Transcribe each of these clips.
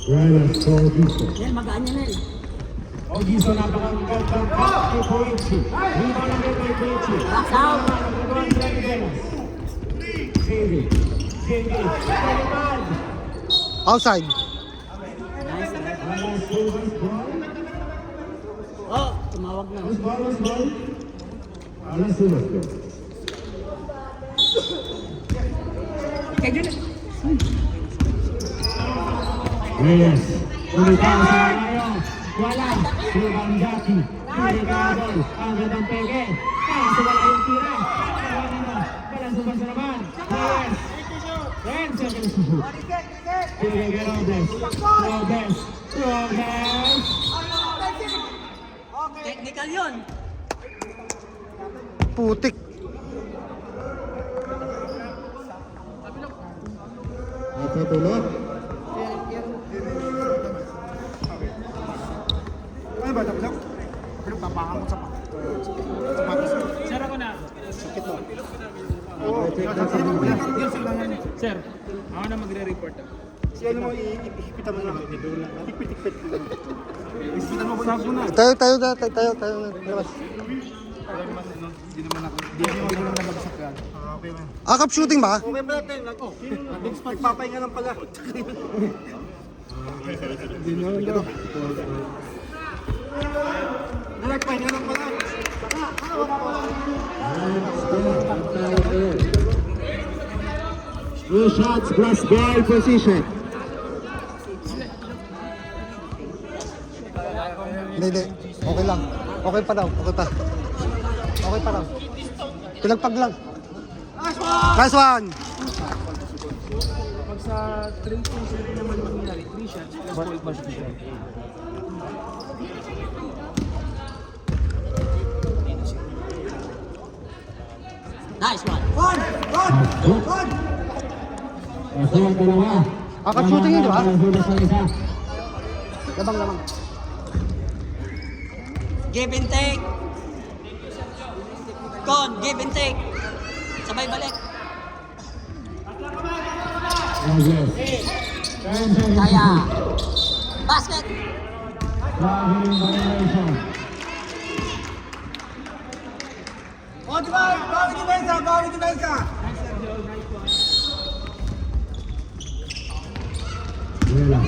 Yan, magaan yan eh. Ogiso napakagandang pass kay Koichi. Rebound natin kay Koichi. Box out. JD. Outside. Nice. Oh, tumawag na. Kaya dyan. Reyes. Umitaw sa ngayon. Wala. Silvang Jackie. Delikado. Ang gandang pege. Kaso wala yung tira. Walang subasa naman. Reyes. 10 seconds to shoot. Pinigay Robles. Technical yun. Putik. Natutulog. Ano ba? Tapos ako? Pero papakan mo sa sapatos. Sir, ako na. Sakit mo. Sir, ako na magre-report. Si ano mo, ihipitan mo lang. Hipit-hipit mo lang. Ihipitan mo na. Tayo na. Labas. Hindi naman ako. Hindi naman ako nabagsak yan. Okay man. Akap shooting ba? Okay ba natin? Nagpapahinga lang pala. Nagpapahinga lang pala. Two shots plus ball position. Hindi. Okay lang. Okay pa daw. Pinagpag lang. Last one. Pag sa 3 points na naman mangyari, 3 shots plus ball position. Nice one. Kasi ang dalawa. Akap shooting yun, di ba? Sa isa. Labang. Give and take. Con, give and take. Sabay balik. Kaya. Basket. Traveling violation. Bawal depensa! Wala.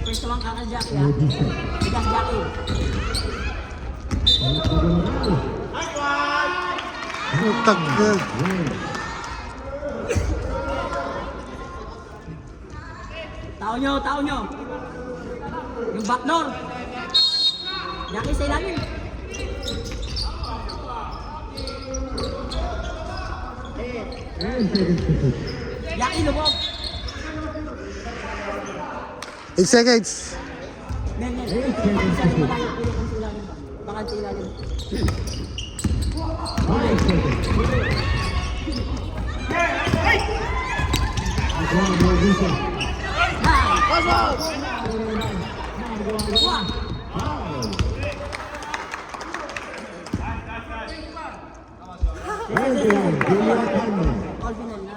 Pwesto ang kakal Jackie ha. Bigas Jackie. Putag. Tao nyo. Yung backdoor. Jackie sa ilalim. Jackie lubog. 8 seconds. Men. Saan malayo pili kang sa ilalim. Bakal sa ilalim. Alvinel na.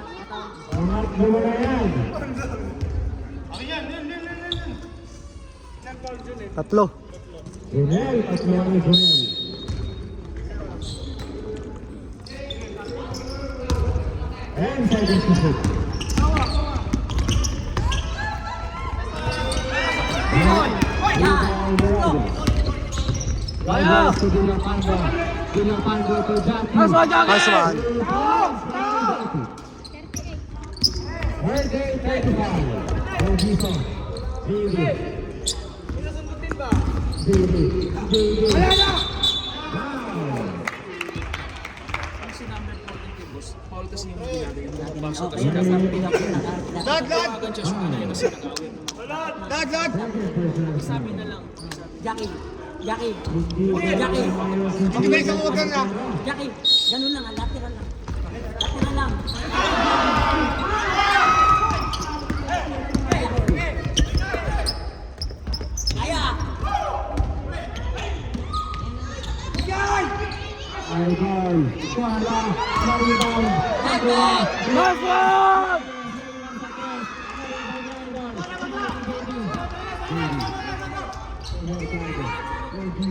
Tatlo. Junel, tatlo ni Junel. And second to shoot. Kaya! Dinapango to Jackie. Last one. 38-35. Ogiso. Ang sinamit po ng Tibos, Paul kasi yung ginagawa yung pagpasok kasi Okay, kasi Lad! tawagan siya sa una yung kasi nag-awin. Lad! Sabi na lang. Jackie. Jackie. Mag-depensa ko huwag ka na. Jackie. Ganun lang. Lateral lang. Lateral lang. Kaya. Idol. Kuala. Maribang. Last one! Sub.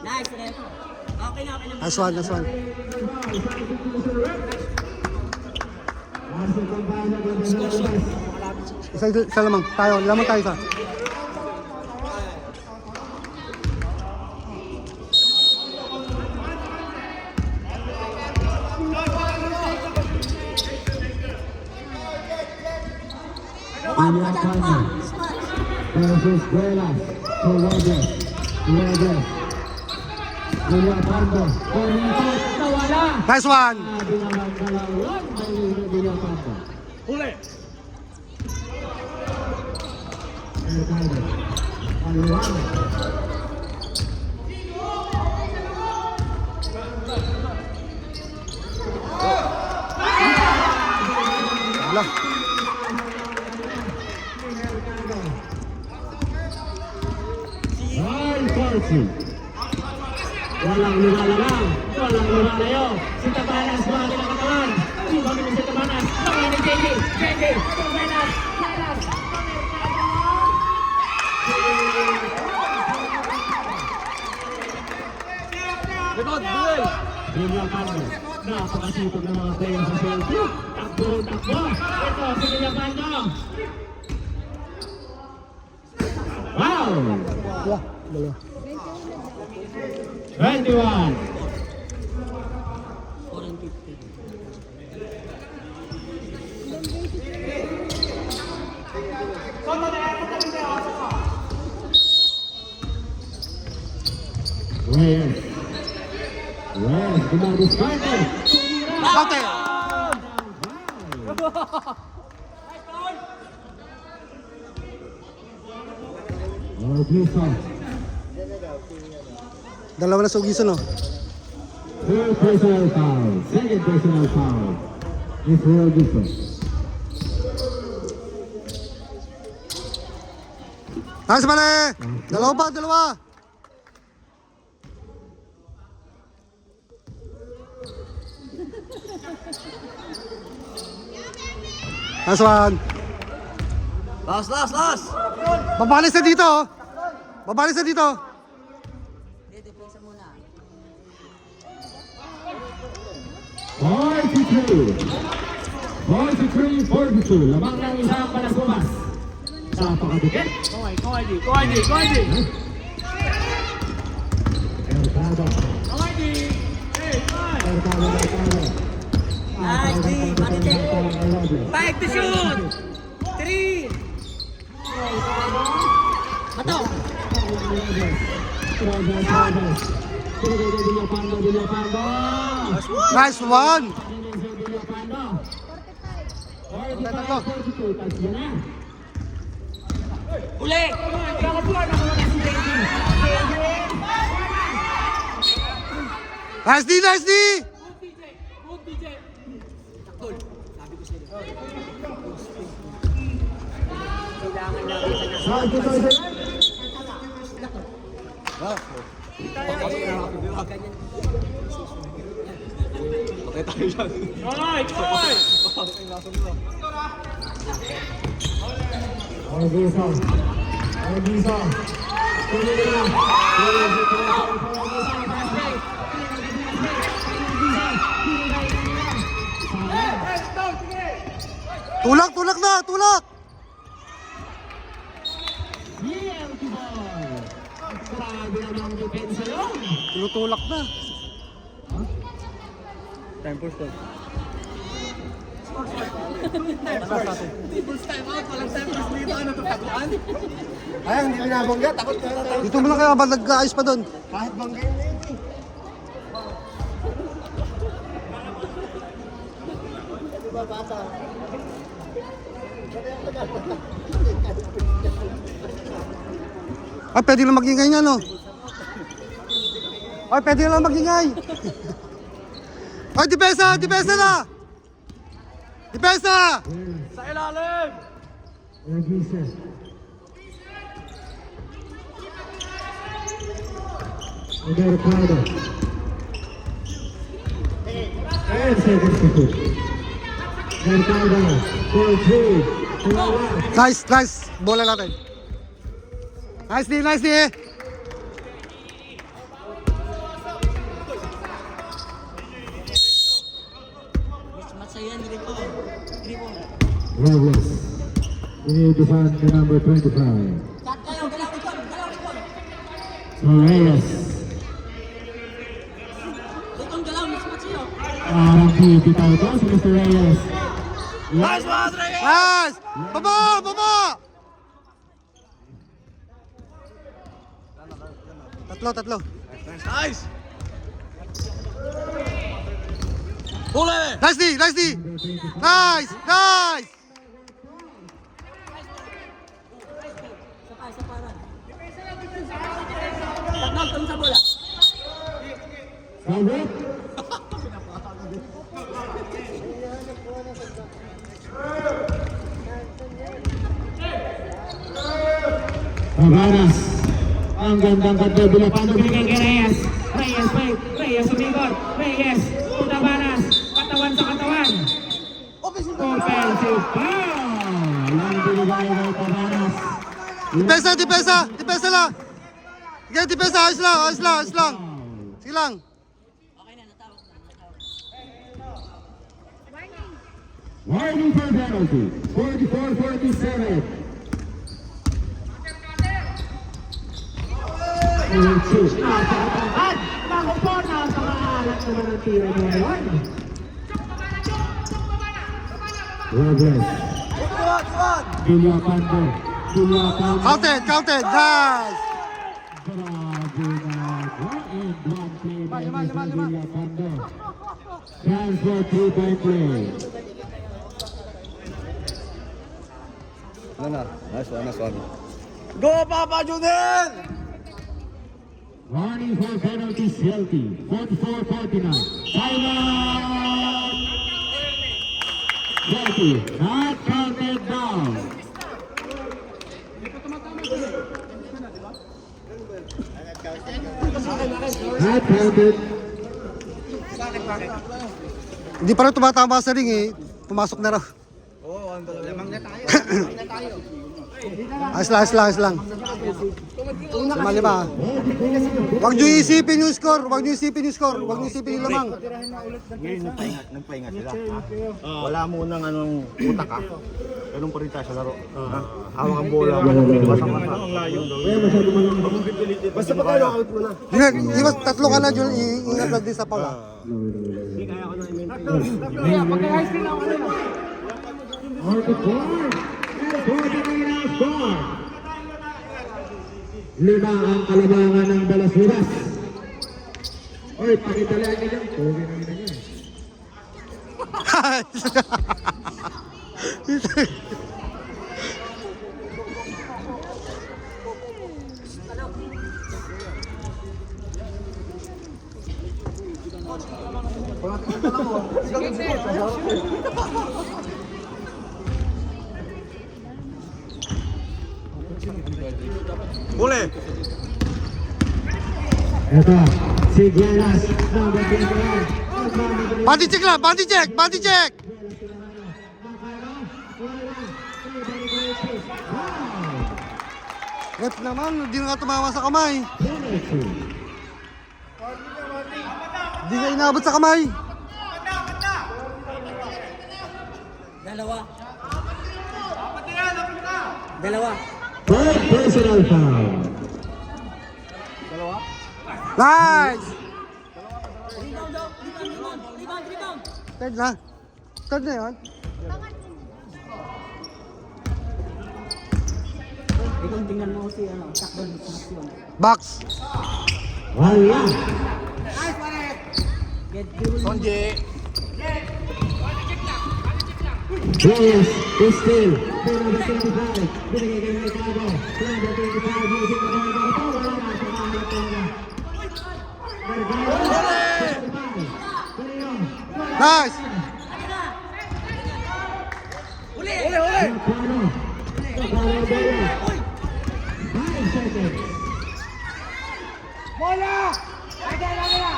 Nice, ref. Okay na, okay na. Nice one, nice one. Isa lamang. Lamang tayo isa. William Palmer versus Velas to Rogers. William Palmer. Nawala. Nice one. Dalawang William Palmer. Huli! Wala. Walang lumalamang, walang lumalayo. Si Tabanas, bahagi ng katawan. Bahagi ng si Tabanas, bahagi ng JJ. Tabanas. Likod, duel! William Palmer, napakasipag ng mga players sa Chelsea. Takbo. Ito, si William Palmer. Wow! Yeah, dalawa. 21. Wes, gumadiskarte. Counter. Oh, Gleason. Dalawa na sugisan, no? Third personal foul. Second personal foul. It's Will Gleason. Nice, mali! Dalawa. Nice one. Last! Babalis na dito, oh. Babalis na dito. Dito, pisa muna. 43. Lamang ng isang palasubas. Sa pakadikit. Kuwadi! Ertado. Nice, G. Patitik. 5 to shoot. 3. Bato. Nice one. Uli. Nice D. Tulak na. Tulak na. Time for stop. Ay, hindi binabangga. Takot ka na. Dito mo lang kaya ba nag-aayos pa doon? Kahit bangga yun eh. Diba bata? Ay, pwede lang magingay nga, no? Ay, pwede lang magingay. Ay, depensa na! Depensa! Sa ilalim! Mercado. 10 seconds to shoot. Mercado. 4-3. Nice, nice. Bola natin. Nice D, nice D. Mas masaya ni Rico. Rico. Robles. We need to find the number 25. Cut kayo, galaw Rico. Galaw Rico. Reyes. Rico, galaw. Mas masaya. Bitaw ito si Mr. Reyes. Nice! Baba! Baba! Tatlo. Nice! Huli! Nice D, nice D. Nice, nice. Isa pa rin. Tatlo, kung sa bola. Sabit. Avaras. Ang gandang kanto. Bilapando binigay kay Reyes. Reyes umikot. Reyes. Avaras. Katawan sa katawan. Offensive foul. Ang binigay kay Avaras. Depensa lang. Sige, depensa. Ayos lang. Sige lang. Okay na, natawag na. Warning for penalty. 44-47. Napakatangkad! Nakupo na ang pangalat naman ng tira mo ngayon. Robles. Villapando. Counted. Nice. Bravo na. And one play by Mr. Villapando. Transfer 3-point play. Go, Papa Junel! Warning for penalty, Celtic. 44-49. Timeout! Celtic, not counted down. Not counted. Hindi pa rin tumatama sa ring eh. Pumasok na raw. Ayos lang. Lima. Huwag nyo isipin yung score. Huwag nyo isipin yung lamang. Ngayon, nagpahinga sila. Wala mo nang anong utak ka. Ganun pa rin tayo sa laro. Hawak ang bola. Basta-basta. Basta pa kayo, out mo na. Di ba tatlo ka na, Jul? Iingat lang din sa pala. On the board. And 49 score. 5 ang kalabangan ng Balasuras. Oy, pakitalaan niyo lang. Pogi na ina niya. Huli! Ito, si Gianas. Number 21. Body check. Ref naman, hindi nga tumawa sa kamay. Hindi nga inabot sa kamay. Dalawa. Third personal foul. Nice! Rebound. Third na yun. Ikaw tingnan mo si takbo ng aksyon. Box. Wala. Sonje! Reyes is still. Number 25. Binigay kay Mercado. Number 25 using the ball. Ito, wala na. Pakalat na. Nice! Uli! Bola! Dalawa.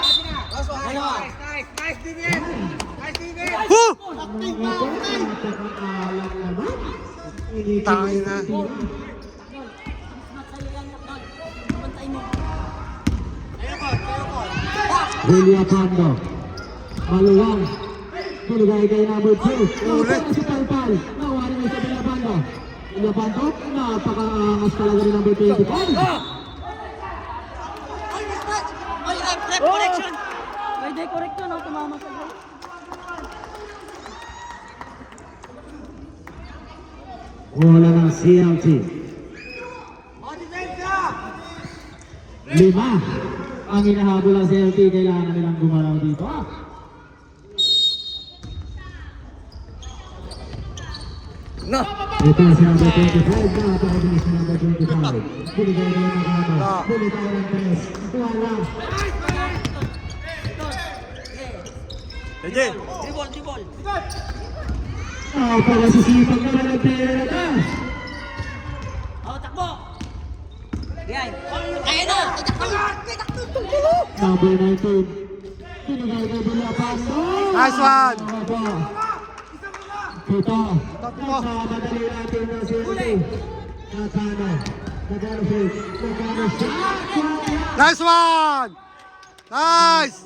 Woo! Tangin na. Bantay mo. Julia Pando. Maluwang. Binigay kay number 2. Ulit. Si Palpal. Nawari na sa Julia Pando. Julia Pando. Napaka-angas talaga rin number 25. Ay, mismatch! Ay, rep correction! Pwede correction, no? Tumama sa goal. Wala ng CLT. 5 ang hinahabol ng CLT. Kailangan nilang gumalaw dito. Ito si number 25. Napakabilis si number 25. Binigay na yung nakano. Binigay ng 3. Wala. Dribble. Pagkasisipag naman ang pera na ito. Oh, takbo! Behind. Kaya na! Number 19. Binigay kay Villapando. Nice one! Ito. Madali natin na si Uli. Nakano. Nagano shot. Nagano shot. Nice one! Nice!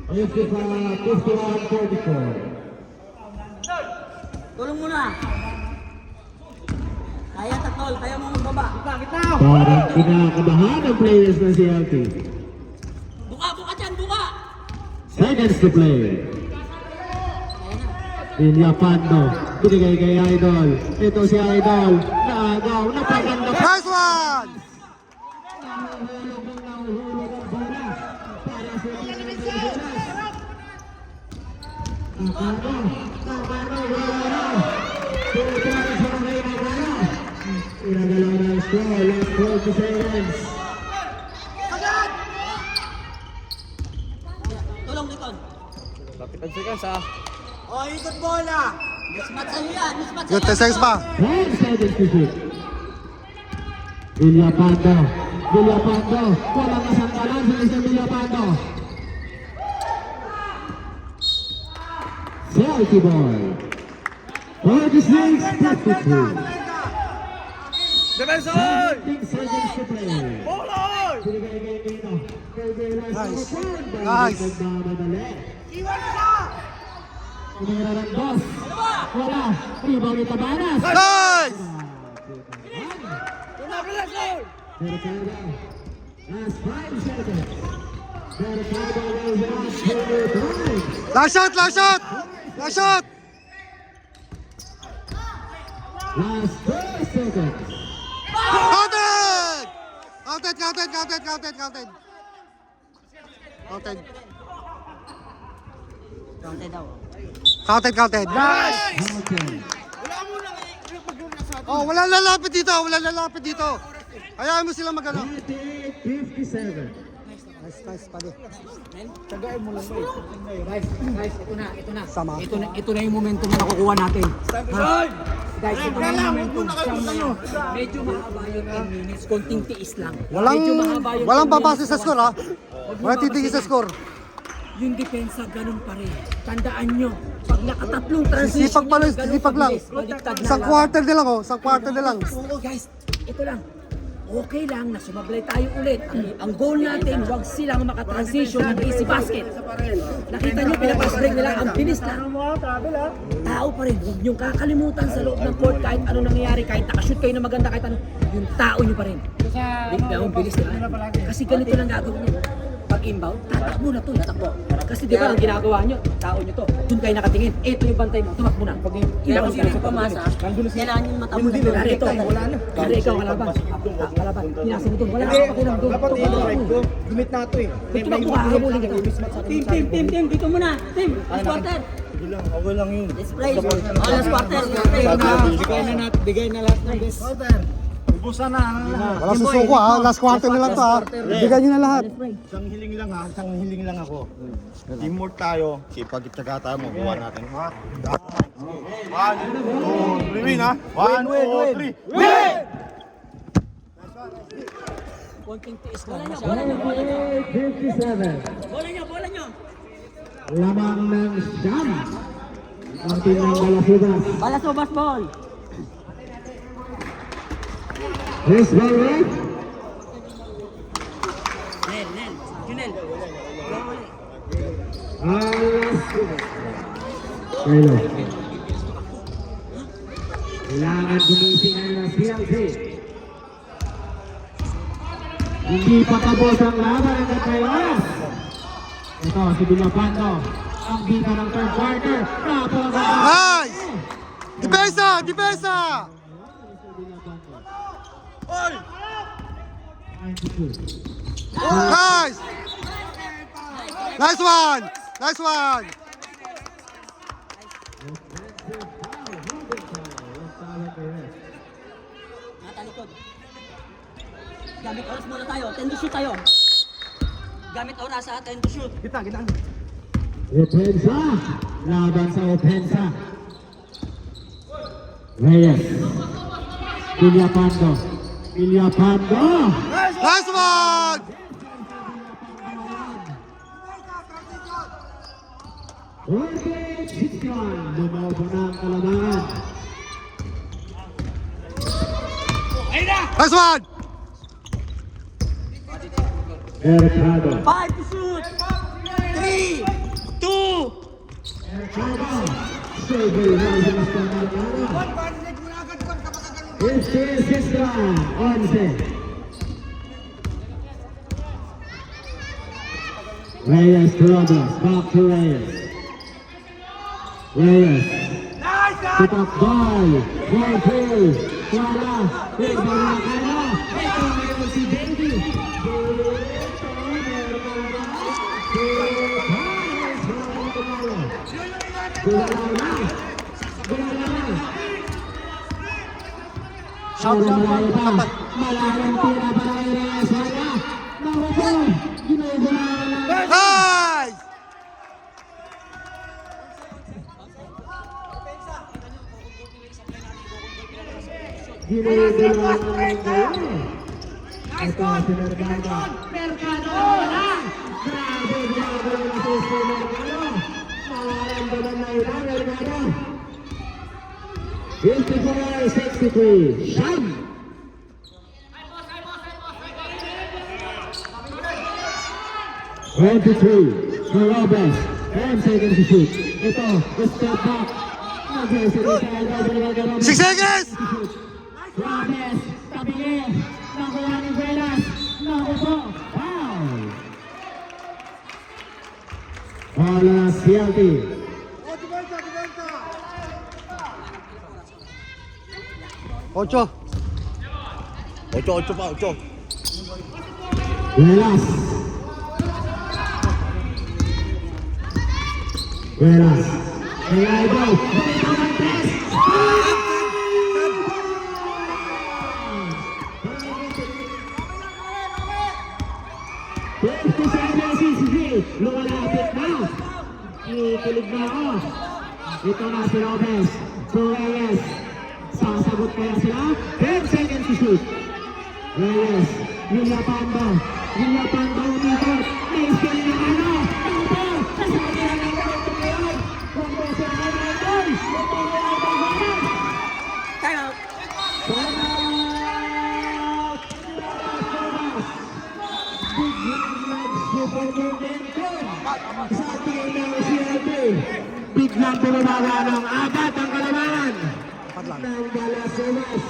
Ayun si 51-44. Tulong muna. Kaya Tatol, kaya mo magbaba. Parang kinakabahan ang players ng CLT. Buka dyan, buka! Seconds to play. Villapando. Binigay kay Idol. Ito si Idol. Naagaw. Napaganda. Nice one! Inagalaw na ang score. Last 40 seconds. Tulong likod. 10 seconds ha. Oh, ikot bola! Mismatch sa'yo yan, mismatch Good, sa'yo. 10 seconds pa. 10 seconds to shoot. Villapando. Walang kasantalan sa isang Villapando. Selfie boy. 46, 52. Defense! 17 seconds to play. Binigay kay Nino. Nice. Nice. Tumira ng boss. Wala. Rebound ni Tabanas. Nice! Pero kaya last 5 seconds. Pero kaya will not drive. Last shot! Last shot! Last shot! Last 4 seconds. Counted! Counted! Counted daw. Counted. Nice! Okay. Oh, walang lalapit dito. Hayaan mo sila magano. 58-57. Nice, pare. Tagain mo lang ba eh. Guys, ito na. Sama. Ito na yung momentum na nakukuha natin. Guys, ito na yung momentum. Medyo mahaba yung 10 minutes. Konting tiis lang. Medyo mahaba yung 10 Walang 10 papasok minutes. sa score, ha? Walang titigil sa score. Yung depensa, ganun pa rin. Tandaan nyo, pag nakatatlong transition, Sisipag pa lang, ganun sisipag lang. kabilis, baliktad na Isang lang. quarter na lang, oh. Isang quarter na lang. Guys, ito lang. Okay lang na sumablay tayo ulit. Ang goal natin, huwag silang makatransition ng easy basket. Nakita nyo, pinapass break nila, ang bilis lang. Tao pa rin, huwag niyong kakalimutan sa loob ng court kahit ano nangyayari, kahit nakashoot kayo na maganda, kahit ano, yung tao nyo pa rin. Ang bilis nila. Kasi ganito lang gagawin niya. Pag inbound, tatakbo na to, tatakbo. Kasi di ba ang ginagawa nyo, tao nyo to, dun kayo nakatingin, eto yung bantay mo, tumakbo na. Kaya kung sino pumasa, kailangan yung mata mo na doon. Dari ito, dari ikaw kalaban. Kalaban, pinasa mo doon, wala kang pakulang doon. Dapat i-drive ko. Gumit na ito eh. Tumakbo ka, habulin ka. Team, dito muna. Team, last quarter. Okay lang yun. Let's play. Oh, last quarter. Bigay na lahat ng best. Walang susuko, ha? Last quarter na lang to, ha? Bigyan nyo na lahat. Isang hiling lang ako. Teamwork tayo, sipag itsaga tayo, magawa natin. 1, 2, 3, win ha? 1, 2, 3, win! Konting tiis lang. Bola nyo. 28-57. Bola nyo, bola nyo. Lamang ng siyam. Ang team ng Balasubas. Balasubas ball. Chris Valverde. Nel. Junel. Alas. Kailan? Kailangan gumising ang CLC. Hindi pa tapos ang laban hanggang may oras. Ito si Villapando. Ang bida ng third quarter. Tapos Nice! Depensa! Depensa! Nice! Nice one! Nice one! Natalikod. Gamit oras muna tayo. 10 to shoot tayo. Gamit oras sa 10 to shoot. Opensa. Laban sa Opensa. Reyes. Villapando. Villapando. Nice one! Orbe Chitkan. Lumobo na ang kalamangan. Nice one! Mercado. 5 to shoot. 3, 2. Mercado. Silver Rising Star Mercado. Este es Isra. 11. Reyes Robles. Back to Reyes. Reyes. Tutok ball. 4-2. Wala. Iba na kayo. Ito meron si Davey. Shout out malayo pa. Malayang tira para kay Reyes. Wala. Nahupo. Ginugulawan lang. Nice! Ginugulawan lang kayo. Ito si Mercado. Mercado wala. Grabe ginagawa ng suso Mercado. Mawaramdaman na iba Mercado. 54-63. Siyam. For Robes. 10 seconds to shoot. Ito, step back. Mag-reserve 6 seconds! Robes, tabili. Nakuha ni Velas. Nakuha. Foul. Wala CLT. 8. 8 pa, 8. Velas. Velas. Kaya ito. Balikan press. 57-63. Lumalapit na. Ikilig na ako. Ito na si Robes. To Reyes. Sasagot kaya sila. 10 seconds to shoot. Reyes. Villapando. Villapando umikot. May skill na ano. Ito. Nasabi na ng mga tumayon. Kung gusto na kayo ng goal. Ito na ang pagbalan. Time out. Biglang bumabaga ng apat ang kalamangan ng Balasubas.